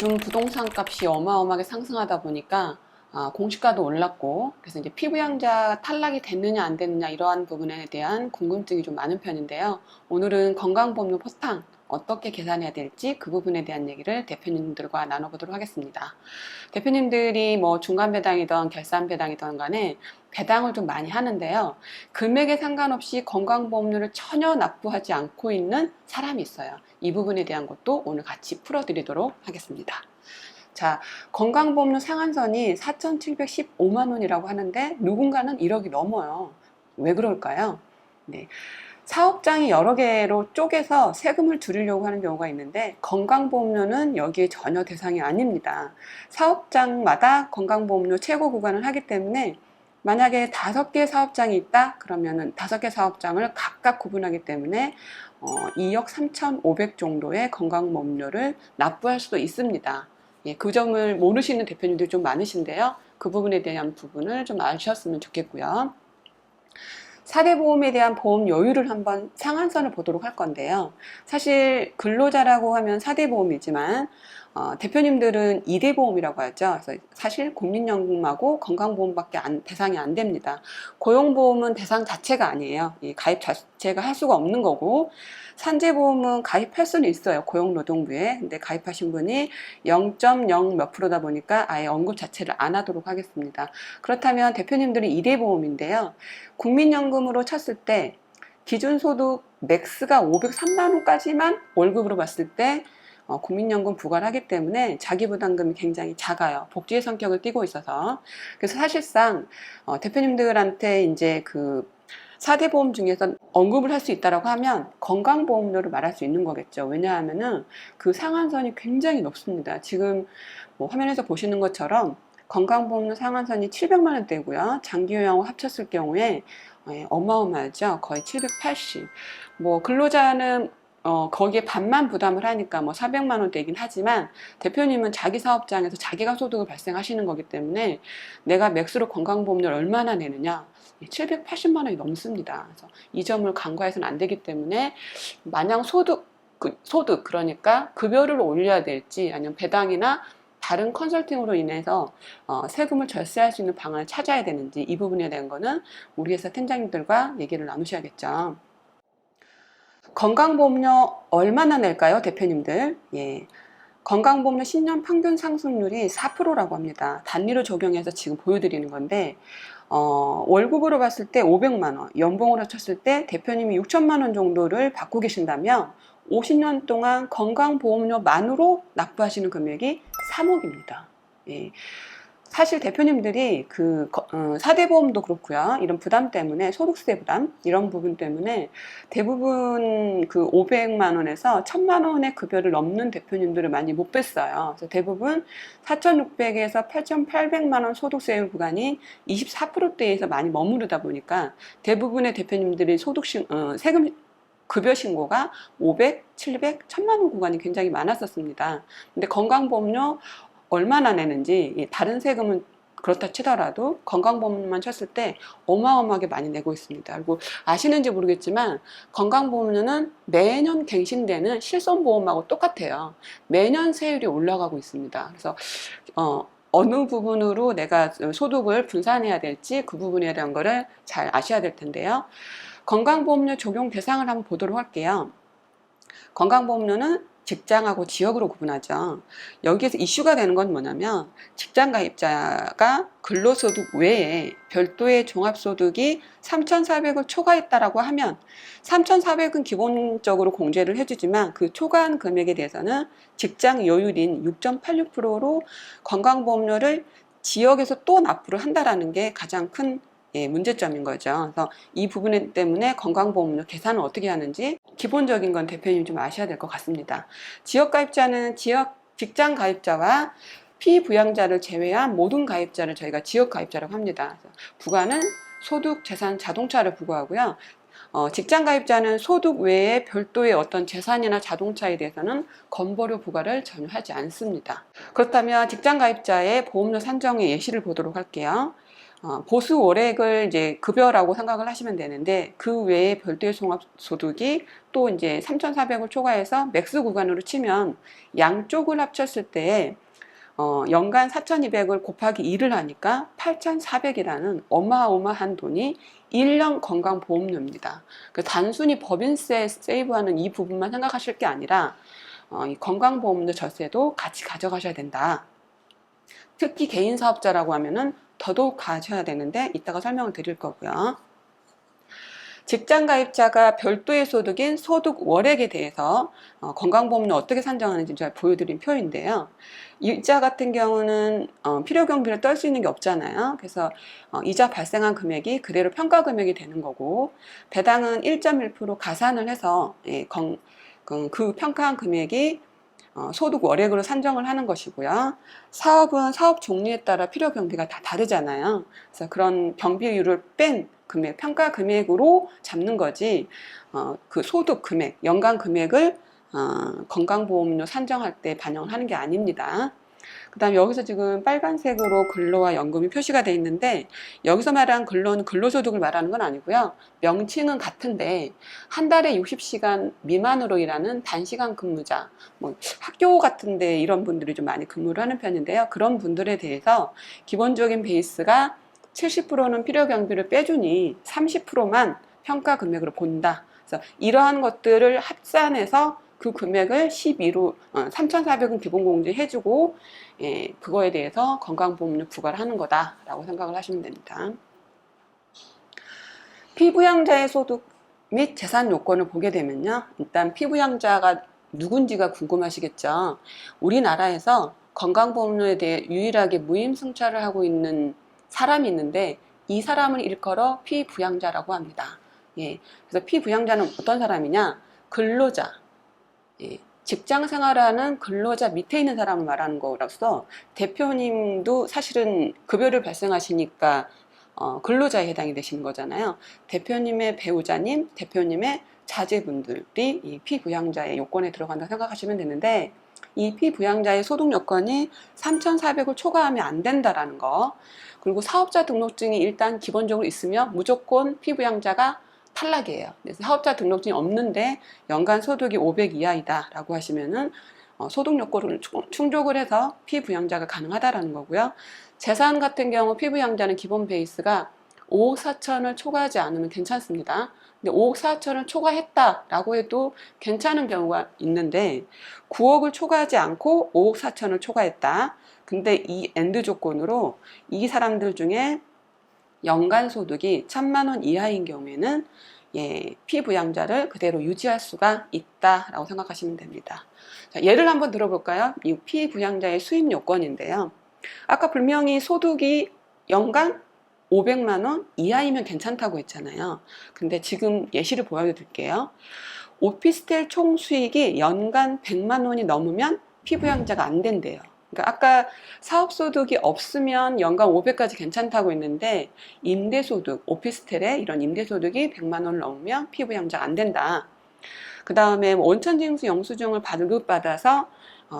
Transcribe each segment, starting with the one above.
요즘 부동산 값이 어마어마하게 상승하다 보니까 공시가도 올랐고, 그래서 이제 피부양자 탈락이 됐느냐 안 됐느냐 이러한 부분에 대한 궁금증이 좀 많은 편인데요. 오늘은 건강보험료 포탕 어떻게 계산해야 될지 그 부분에 대한 얘기를 대표님들과 나눠보도록 하겠습니다. 대표님들이 뭐 중간 배당이든 결산 배당이든 간에 배당을 좀 많이 하는데요. 금액에 상관없이 건강보험료를 전혀 납부하지 않고 있는 사람이 있어요. 이 부분에 대한 것도 오늘 같이 풀어드리도록 하겠습니다. 자, 건강보험료 상한선이 4,715만 원이라고 하는데 누군가는 1억이 넘어요. 왜 그럴까요? 네. 사업장이 여러 개로 쪼개서 세금을 줄이려고 하는 경우가 있는데 건강보험료는 여기에 전혀 대상이 아닙니다. 사업장마다 건강보험료 최고 구간을 하기 때문에 만약에 5개 사업장이 있다 그러면은 5개 사업장을 각각 구분하기 때문에 2억 3,500 정도의 건강보험료를 납부할 수도 있습니다. 예, 그 점을 모르시는 대표님들이 좀 많으신데요. 그 부분에 대한 부분을 좀 아셨으면 좋겠고요. 사대보험에 대한 보험 여율을 한번 상한선을 보도록 할 건데요. 사실 근로자라고 하면 사대보험이지만 대표님들은 2대보험이라고 하죠. 그래서 사실 국민연금하고 건강보험밖에 대상이 안 됩니다. 고용보험은 대상 자체가 아니에요. 이 가입 자체가 할 수가 없는 거고, 산재보험은 가입할 수는 있어요. 고용노동부에. 근데 가입하신 분이 0.0 몇 프로다 보니까 아예 언급 자체를 안 하도록 하겠습니다. 그렇다면 대표님들은 2대보험인데요. 국민연금으로 쳤을 때 기준소득 맥스가 503만 원까지만 월급으로 봤을 때 국민연금 부과를 하기 때문에 자기부담금이 굉장히 작아요. 복지의 성격을 띠고 있어서. 그래서 사실상 대표님들한테 이제 그 4대 보험 중에서 언급을 할 수 있다라고 하면 건강보험료를 말할 수 있는 거겠죠. 왜냐하면은 그 상한선이 굉장히 높습니다. 지금 뭐 화면에서 보시는 것처럼 건강보험료 상한선이 700만 원대고요. 장기요양을 합쳤을 경우에 어마어마하죠. 거의 780. 뭐 근로자는 거기에 반만 부담을 하니까 뭐 400만 원대이긴 하지만 대표님은 자기 사업장에서 자기가 소득을 발생하시는 거기 때문에 내가 맥스로 건강보험료를 얼마나 내느냐 780만 원이 넘습니다. 그래서 이 점을 간과해서는 안 되기 때문에 마냥 소득 그러니까 급여를 올려야 될지 아니면 배당이나 다른 컨설팅으로 인해서 세금을 절세할 수 있는 방안을 찾아야 되는지 이 부분에 대한 거는 우리 회사 팀장님들과 얘기를 나누셔야겠죠. 건강보험료 얼마나 낼까요, 대표님들? 예. 건강보험료 10년 평균 상승률이 4%라고 합니다. 단위로 적용해서 지금 보여드리는 건데, 월급으로 봤을 때 500만 원, 연봉으로 쳤을 때 대표님이 6천만 원 정도를 받고 계신다면 50년 동안 건강보험료만으로 납부하시는 금액이 3억입니다. 예. 사실 대표님들이 그 4대 보험도 그렇고요. 이런 부담 때문에 소득세 부담 이런 부분 때문에 대부분 그 500만 원에서 1000만 원의 급여를 넘는 대표님들을 많이 못 뵀어요. 그래서 대부분 4,600에서 8,800만 원 소득세 구간이 24%대에서 많이 머무르다 보니까 대부분의 대표님들이 세금 급여 신고가 500, 700, 1000만 원 구간이 굉장히 많았었습니다. 근데 건강보험료 얼마나 내는지 다른 세금은 그렇다 치더라도 건강보험료만 쳤을 때 어마어마하게 많이 내고 있습니다. 그리고 아시는지 모르겠지만 건강보험료는 매년 갱신되는 실손보험하고 똑같아요. 매년 세율이 올라가고 있습니다. 그래서 어느 부분으로 내가 소득을 분산해야 될지 그 부분에 대한 거를 잘 아셔야 될 텐데요. 건강보험료 적용 대상을 한번 보도록 할게요. 건강보험료는 직장하고 지역으로 구분하죠. 여기에서 이슈가 되는 건 뭐냐면 직장 가입자가 근로소득 외에 별도의 종합소득이 3,400을 초과했다라고 하면 3,400은 기본적으로 공제를 해주지만 그 초과한 금액에 대해서는 직장 여율인 6.86%로 건강보험료를 지역에서 또 납부를 한다라는 게 가장 큰 문제점인 거죠. 그래서 이 부분 때문에 건강보험료 계산을 어떻게 하는지 기본적인 건 대표님 좀 아셔야 될 것 같습니다. 지역 가입자는 직장 가입자와 피부양자를 제외한 모든 가입자를 저희가 지역 가입자라고 합니다. 부과는 소득, 재산, 자동차를 부과하고요. 직장 가입자는 소득 외에 별도의 어떤 재산이나 자동차에 대해서는 건보료 부과를 전혀 하지 않습니다. 그렇다면 직장 가입자의 보험료 산정의 예시를 보도록 할게요. 보수 월액을 이제 급여라고 생각을 하시면 되는데, 그 외에 별도의 종합소득이 또 이제 3,400을 초과해서 맥스 구간으로 치면 양쪽을 합쳤을 때 연간 4,200을 곱하기 2를 하니까 8,400이라는 어마어마한 돈이 1년 건강보험료입니다. 단순히 법인세 세이브하는 이 부분만 생각하실 게 아니라 이 건강보험료 절세도 같이 가져가셔야 된다. 특히 개인 사업자라고 하면은 더더욱 가셔야 되는데 이따가 설명을 드릴 거고요. 직장 가입자가 별도의 소득인 소득 월액에 대해서 건강보험료 어떻게 산정하는지 제가 보여드린 표인데요. 이자 같은 경우는 필요 경비를 떨 수 있는 게 없잖아요. 그래서 이자 발생한 금액이 그대로 평가 금액이 되는 거고, 배당은 1.1% 가산을 해서 그 평가한 금액이 소득 월액으로 산정을 하는 것이고요. 사업은 사업 종류에 따라 필요 경비가 다 다르잖아요. 그래서 그런 경비율을 뺀 금액, 평가 금액으로 잡는 거지, 그 소득 금액, 연간 금액을 건강보험료 산정할 때 반영을 하는 게 아닙니다. 그 다음에 여기서 지금 빨간색으로 근로와 연금이 표시가 되어 있는데, 여기서 말한 근로는 근로소득을 말하는 건 아니고요. 명칭은 같은데 한 달에 60시간 미만으로 일하는 단시간 근무자, 뭐 학교 같은데 이런 분들이 좀 많이 근무를 하는 편인데요. 그런 분들에 대해서 기본적인 베이스가 70%는 필요 경비를 빼주니 30%만 평가 금액으로 본다. 그래서 이러한 것들을 합산해서 그 금액을 12로 3,400은 기본공제 해주고, 그거에 대해서 건강보험료 부과를 하는 거다라고 생각을 하시면 됩니다. 피부양자의 소득 및 재산 요건을 보게 되면요, 일단 피부양자가 누군지가 궁금하시겠죠. 우리나라에서 건강보험료에 대해 유일하게 무임승차를 하고 있는 사람이 있는데, 이 사람을 일컬어 피부양자라고 합니다. 그래서 피부양자는 어떤 사람이냐? 근로자, 직장 생활하는 근로자 밑에 있는 사람을 말하는 거라서, 대표님도 사실은 급여를 발생하시니까 근로자에 해당이 되시는 거잖아요. 대표님의 배우자님, 대표님의 자제분들이 이 피부양자의 요건에 들어간다 생각하시면 되는데, 이 피부양자의 소득 요건이 3,400을 초과하면 안 된다라는 거, 그리고 사업자 등록증이 일단 기본적으로 있으면 무조건 피부양자가 탈락이에요. 그래서 사업자 등록증이 없는데 연간 소득이 500 이하이다 라고 하시면은 소득 요건을 충족을 해서 피부양자가 가능하다라는 거고요. 재산 같은 경우 피부양자는 기본 베이스가 5억 4천을 초과하지 않으면 괜찮습니다. 근데 5억 4천을 초과했다라고 해도 괜찮은 경우가 있는데, 9억을 초과하지 않고 5억 4천을 초과했다. 근데 이 엔드 조건으로 이 사람들 중에 연간 소득이 1,000만 원 이하인 경우에는 피부양자를 그대로 유지할 수가 있다라고 생각하시면 됩니다. 자, 예를 한번 들어볼까요? 이 피부양자의 수입 요건인데요. 아까 분명히 소득이 연간 500만 원 이하이면 괜찮다고 했잖아요. 근데 지금 예시를 보여드릴게요. 오피스텔 총 수익이 연간 100만 원이 넘으면 피부양자가 안 된대요. 그러니까 아까 사업소득이 없으면 연간 500까지 괜찮다고 했는데, 임대소득, 오피스텔에 이런 임대소득이 100만 원을 넘으면 피부양자가 안 된다. 그 다음에 원천징수 영수증을 발급받아서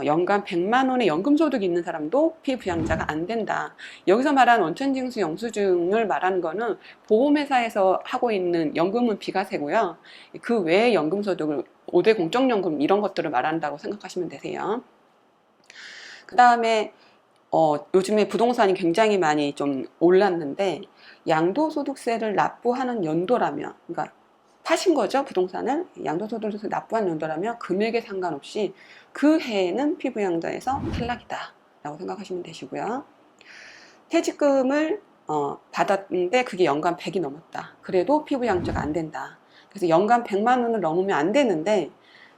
연간 100만 원의 연금소득이 있는 사람도 피부양자가 안 된다. 여기서 말하는 원천징수 영수증을 말하는 거는 보험회사에서 하고 있는 연금은 비과세고요. 그 외에 연금소득을 5대 공적연금 이런 것들을 말한다고 생각하시면 되세요. 그 다음에 요즘에 부동산이 굉장히 많이 좀 올랐는데, 양도소득세를 납부하는 연도라면, 그러니까 파신 거죠, 부동산을. 양도소득세 납부한 연도라면 금액에 상관없이 그 해에는 피부양자에서 탈락이다 라고 생각하시면 되시고요. 퇴직금을 받았는데 그게 연간 100이 넘었다. 그래도 피부양자가 안 된다. 그래서 연간 100만 원을 넘으면 안 되는데,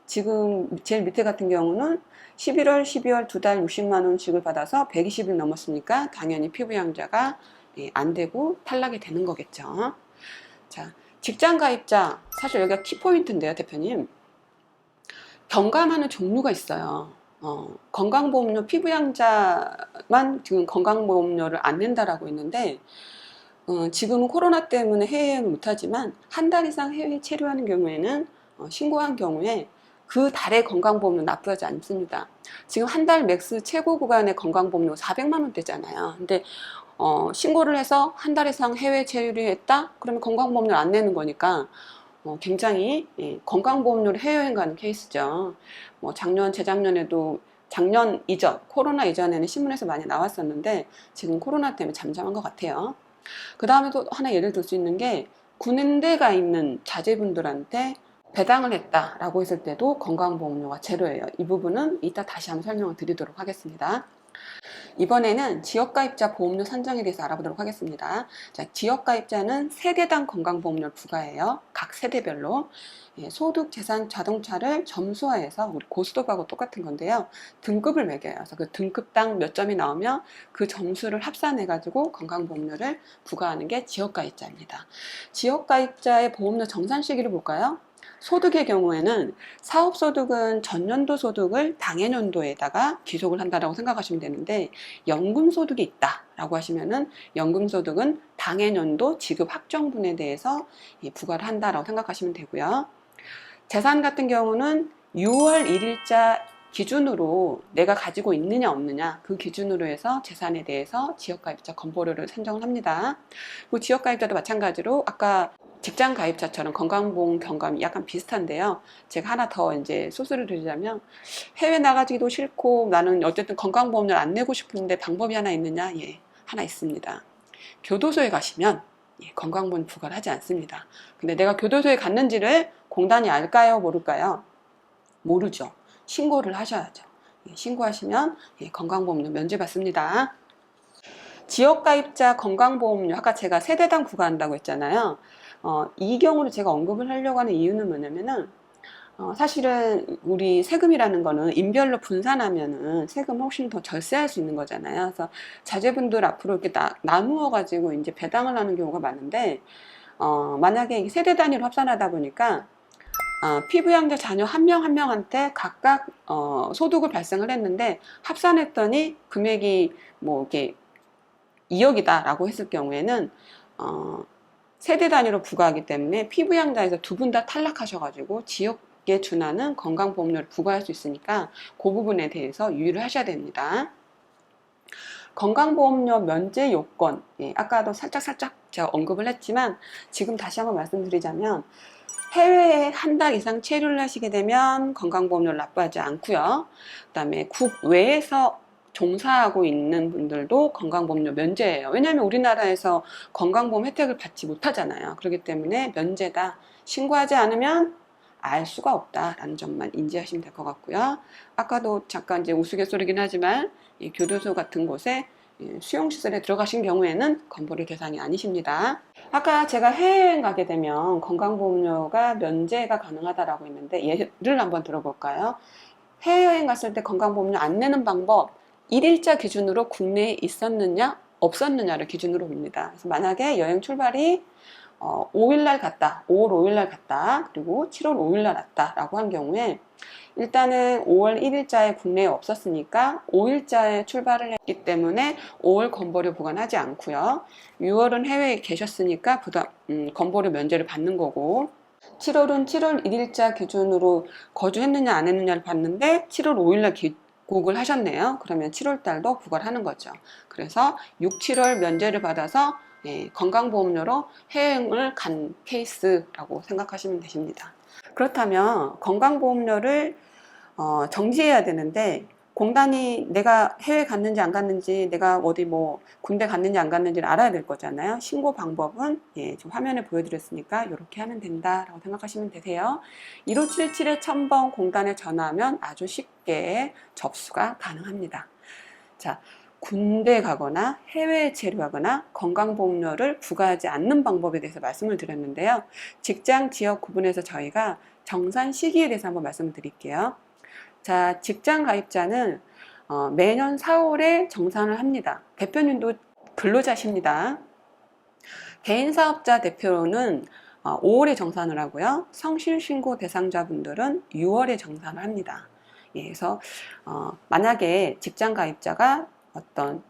지금 제일 밑에 같은 경우는 11월, 12월 두 달 60만 원씩을 받아서 120일 넘었으니까 당연히 피부양자가 안 되고 탈락이 되는 거겠죠. 자, 직장 가입자, 사실 여기가 키포인트인데요, 대표님. 경감하는 종류가 있어요. 건강보험료 피부양자만 지금 건강보험료를 안 낸다라고 했는데, 지금은 코로나 때문에 해외여행을 못하지만 한 달 이상 해외 체류하는 경우에는 신고한 경우에 그 달의 건강보험료 납부하지 않습니다. 지금 한 달 맥스 최고 구간의 건강보험료 400만 원대잖아요. 근데 신고를 해서 한 달 이상 해외 체류했다? 그러면 건강보험료 안 내는 거니까 굉장히 건강보험료를 해외여행 가는 케이스죠. 뭐 작년, 재작년에도 작년 이전, 코로나 이전에는 신문에서 많이 나왔었는데 지금 코로나 때문에 잠잠한 것 같아요. 그 다음에 또 하나 예를 들 수 있는 게 군대에 가 있는 자제분들한테 배당을 했다라고 했을 때도 건강보험료가 제로예요. 이 부분은 이따 다시 한번 설명을 드리도록 하겠습니다. 이번에는 지역가입자 보험료 산정에 대해서 알아보도록 하겠습니다. 자, 지역가입자는 세대당 건강보험료를 부과해요. 각 세대별로. 소득, 재산, 자동차를 점수화해서 우리 고스톱하고 똑같은 건데요. 등급을 매겨요. 그래서 그 등급당 몇 점이 나오면 그 점수를 합산해가지고 건강보험료를 부과하는 게 지역가입자입니다. 지역가입자의 보험료 정산 시기를 볼까요? 소득의 경우에는 사업소득은 전년도 소득을 당해년도에다가 기속을 한다라고 생각하시면 되는데 연금소득이 있다라고 하시면은 연금소득은 당해년도 지급 확정분에 대해서 부과를 한다라고 생각하시면 되고요. 재산 같은 경우는 6월 1일자 기준으로 내가 가지고 있느냐 없느냐 그 기준으로 해서 재산에 대해서 지역가입자 건보료를 산정을 합니다. 그 지역가입자도 마찬가지로 아까 직장 가입자처럼 건강보험 경감이 약간 비슷한데요. 제가 하나 더 이제 소스를 드리자면 해외 나가기도 싫고 나는 어쨌든 건강보험료를 안 내고 싶은데 방법이 하나 있느냐? 예, 하나 있습니다. 교도소에 가시면 건강보험 부과를 하지 않습니다. 근데 내가 교도소에 갔는지를 공단이 알까요? 모를까요? 모르죠. 신고를 하셔야죠. 신고하시면 건강보험료 면제받습니다. 지역가입자 건강보험료 아까 제가 세대당 부과한다고 했잖아요. 이 경우를 제가 언급을 하려고 하는 이유는 뭐냐면은 사실은 우리 세금이라는 거는 인별로 분산하면은 세금 훨씬 더 절세할 수 있는 거잖아요. 그래서 자제분들 앞으로 이렇게 나누어 가지고 이제 배당을 하는 경우가 많은데 만약에 세대 단위로 합산하다 보니까 피부양자 자녀 한 명 한 명한테 각각 소득을 발생을 했는데 합산했더니 금액이 뭐 이렇게 2억이다라고 했을 경우에는 세대 단위로 부과하기 때문에 피부양자에서 두 분 다 탈락하셔가지고 지역에 준하는 건강보험료를 부과할 수 있으니까 그 부분에 대해서 유의를 하셔야 됩니다. 건강보험료 면제 요건, 아까도 살짝 제가 언급을 했지만 지금 다시 한번 말씀드리자면 해외에 한 달 이상 체류를 하시게 되면 건강보험료를 납부하지 않고요. 그 다음에 국외에서 종사하고 있는 분들도 건강보험료 면제예요. 왜냐하면 우리나라에서 건강보험 혜택을 받지 못하잖아요. 그렇기 때문에 면제다. 신고하지 않으면 알 수가 없다라는 점만 인지하시면 될 것 같고요. 아까도 잠깐 이제 우스갯소리긴 하지만 교도소 같은 곳에 수용시설에 들어가신 경우에는 건보료 대상이 아니십니다. 아까 제가 해외여행 가게 되면 건강보험료가 면제가 가능하다라고 했는데 예를 한번 들어볼까요? 해외여행 갔을 때 건강보험료 안 내는 방법 1일자 기준으로 국내에 있었느냐 없었느냐를 기준으로 봅니다. 그래서 만약에 여행 출발이 5일날 갔다, 5월 5일날 갔다, 그리고 7월 5일날 왔다 라고 한 경우에 일단은 5월 1일자에 국내에 없었으니까 5일자에 출발을 했기 때문에 5월 건보료 부과하지 않고요. 6월은 해외에 계셨으니까 건보료 면제를 받는 거고 7월은 7월 1일자 기준으로 거주했느냐 안 했느냐를 봤는데 7월 5일날 귀국을 하셨네요. 그러면 7월 달도 부과를 하는 거죠. 그래서 6, 7월 면제를 받아서 건강보험료로 해외여행을 간 케이스라고 생각하시면 되십니다. 그렇다면 건강보험료를 정지해야 되는데 공단이 내가 해외 갔는지 안 갔는지 내가 어디 뭐 군대 갔는지 안 갔는지를 알아야 될 거잖아요. 신고 방법은 지금 화면에 보여드렸으니까 이렇게 하면 된다라고 생각하시면 되세요. 1577-1000번 공단에 전화하면 아주 쉽게 접수가 가능합니다. 자, 군대 가거나 해외에 체류하거나 건강보험료를 부과하지 않는 방법에 대해서 말씀을 드렸는데요. 직장 지역 구분해서 저희가 정산 시기에 대해서 한번 말씀을 드릴게요. 자, 직장 가입자는 매년 4월에 정산을 합니다. 대표님도 근로자십니다. 개인사업자 대표는 5월에 정산을 하고요. 성실신고 대상자분들은 6월에 정산을 합니다. 그래서 만약에 직장 가입자가 어떤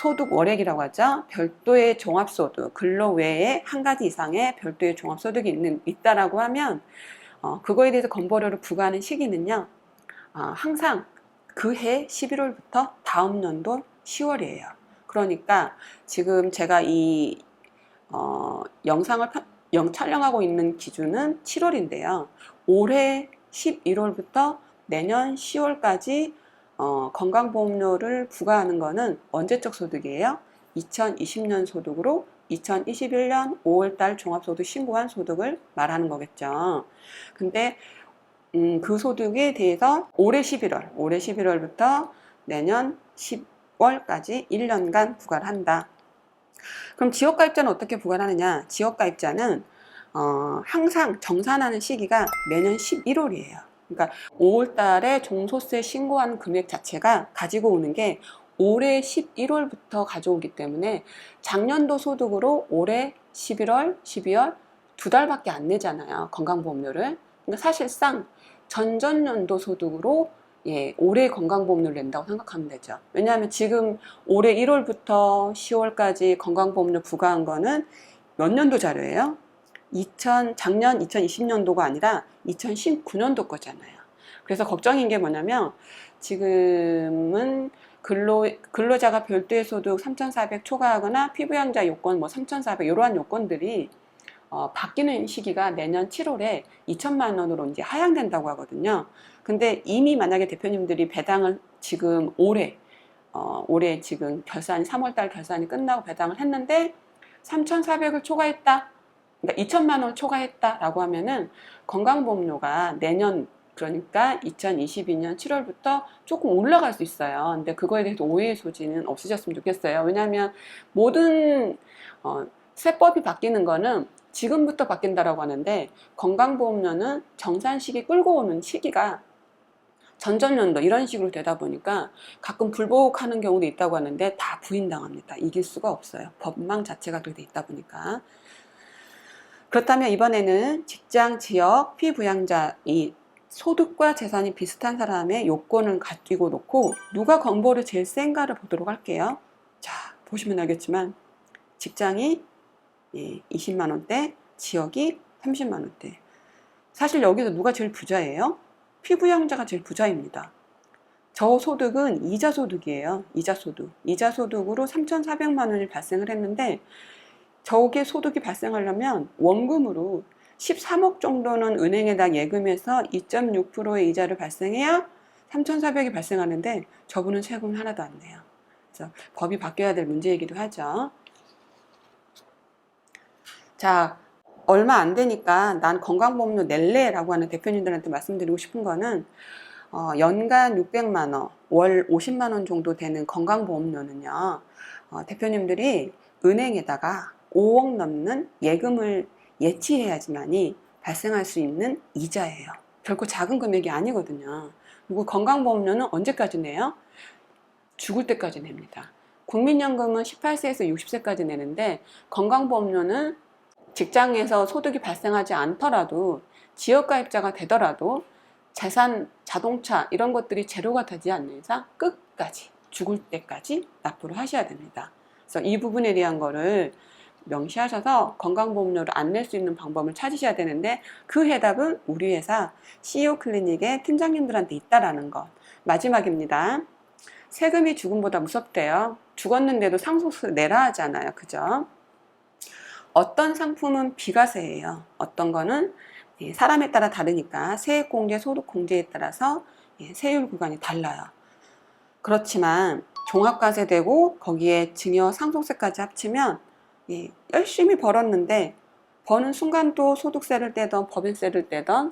소득 월액이라고 하죠. 별도의 종합소득, 근로 외에 한 가지 이상의 별도의 종합소득이 있다라고 하면 그거에 대해서 건보료를 부과하는 시기는요. 항상 그 해 11월부터 다음 연도 10월이에요. 그러니까 지금 제가 이 영상을 촬영하고 있는 기준은 7월인데요. 올해 11월부터 내년 10월까지 건강보험료를 부과하는 것은 언제적 소득이에요? 2020년 소득으로 2021년 5월달 종합소득 신고한 소득을 말하는 거겠죠. 근데 그 소득에 대해서 올해 11월부터 내년 10월까지 1년간 부과를 한다. 그럼 지역가입자는 어떻게 부과를 하느냐? 지역가입자는 항상 정산하는 시기가 매년 11월이에요. 그러니까 5월 달에 종소세 신고한 금액 자체가 가지고 오는 게 올해 11월부터 가져오기 때문에 작년도 소득으로 올해 11월, 12월 두 달밖에 안 내잖아요. 건강보험료를. 그러니까 사실상 전전년도 소득으로 올해 건강보험료를 낸다고 생각하면 되죠. 왜냐하면 지금 올해 1월부터 10월까지 건강보험료 부과한 거는 몇 년도 자료예요? 작년 2020년도가 아니라 2019년도 거잖아요. 그래서 걱정인 게 뭐냐면 지금은 근로자가 별도의 소득 3,400 초과하거나 피부양자 요건 3,400 이러한 요건들이 바뀌는 시기가 내년 7월에 2천만 원으로 이제 하향된다고 하거든요. 근데 이미 만약에 대표님들이 배당을 지금 올해 지금 결산이 3월달 결산이 끝나고 배당을 했는데 3,400을 초과했다. 그러니까 2천만 원 초과했다라고 하면은 건강보험료가 내년 그러니까 2022년 7월부터 조금 올라갈 수 있어요. 근데 그거에 대해서 오해의 소지는 없으셨으면 좋겠어요. 왜냐하면 모든 세법이 바뀌는 거는 지금부터 바뀐다라고 하는데 건강보험료는 정산시기 끌고 오는 시기가 전전년도 이런 식으로 되다 보니까 가끔 불복하는 경우도 있다고 하는데 다 부인당합니다. 이길 수가 없어요. 법망 자체가 그렇게 돼 있다 보니까. 그렇다면 이번에는 직장, 지역, 피부양자 이 소득과 재산이 비슷한 사람의 요건을 가지고 놓고 누가 건보를 제일 센가를 보도록 할게요. 자, 보시면 알겠지만 직장이 20만 원대, 지역이 30만 원대. 사실 여기서 누가 제일 부자예요? 피부양자가 제일 부자입니다. 저 소득은 이자 소득이에요. 이자 소득. 이자 소득으로 3,400만 원이 발생을 했는데 저게 소득이 발생하려면 원금으로 13억 정도는 은행에다 예금해서 2.6%의 이자를 발생해야 3,400이 발생하는데 저분은 세금 하나도 안 내요. 그래서 법이 바뀌어야 될 문제이기도 하죠. 자, 얼마 안 되니까 난 건강보험료 낼래 라고 하는 대표님들한테 말씀드리고 싶은 거는 연간 600만 원, 월 50만 원 정도 되는 건강보험료는요. 대표님들이 은행에다가 5억 넘는 예금을 예치해야지만이 발생할 수 있는 이자예요. 결코 작은 금액이 아니거든요. 그리고 건강보험료는 언제까지 내요? 죽을 때까지 냅니다. 국민연금은 18세에서 60세까지 내는데 건강보험료는 직장에서 소득이 발생하지 않더라도 지역가입자가 되더라도 재산, 자동차 이런 것들이 제로가 되지 않는 이상 끝까지 죽을 때까지 납부를 하셔야 됩니다. 그래서 이 부분에 대한 거를 명시하셔서 건강보험료를 안 낼 수 있는 방법을 찾으셔야 되는데 그 해답은 우리 회사 CEO 클리닉의 팀장님들한테 있다라는 것. 마지막입니다. 세금이 죽음보다 무섭대요. 죽었는데도 상속세 내라 하잖아요. 그죠? 어떤 상품은 비과세예요. 어떤 거는 사람에 따라 다르니까 세액공제, 소득공제에 따라서 세율 구간이 달라요. 그렇지만 종합과세되고 거기에 증여 상속세까지 합치면 열심히 벌었는데 버는 순간 또 소득세를 떼던 법인세를 떼던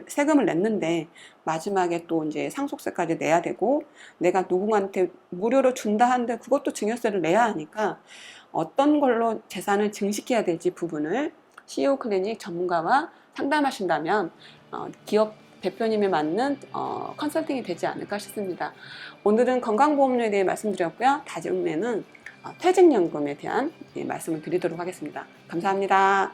세금을 냈는데 마지막에 또 이제 상속세까지 내야 되고 내가 누구한테 무료로 준다 하는데 그것도 증여세를 내야 하니까 어떤 걸로 재산을 증식해야 될지 부분을 CEO 클리닉 전문가와 상담하신다면 기업 대표님에 맞는 컨설팅이 되지 않을까 싶습니다. 오늘은 건강보험료에 대해 말씀드렸고요. 다음에는 퇴직연금에 대한 말씀을 드리도록 하겠습니다. 감사합니다.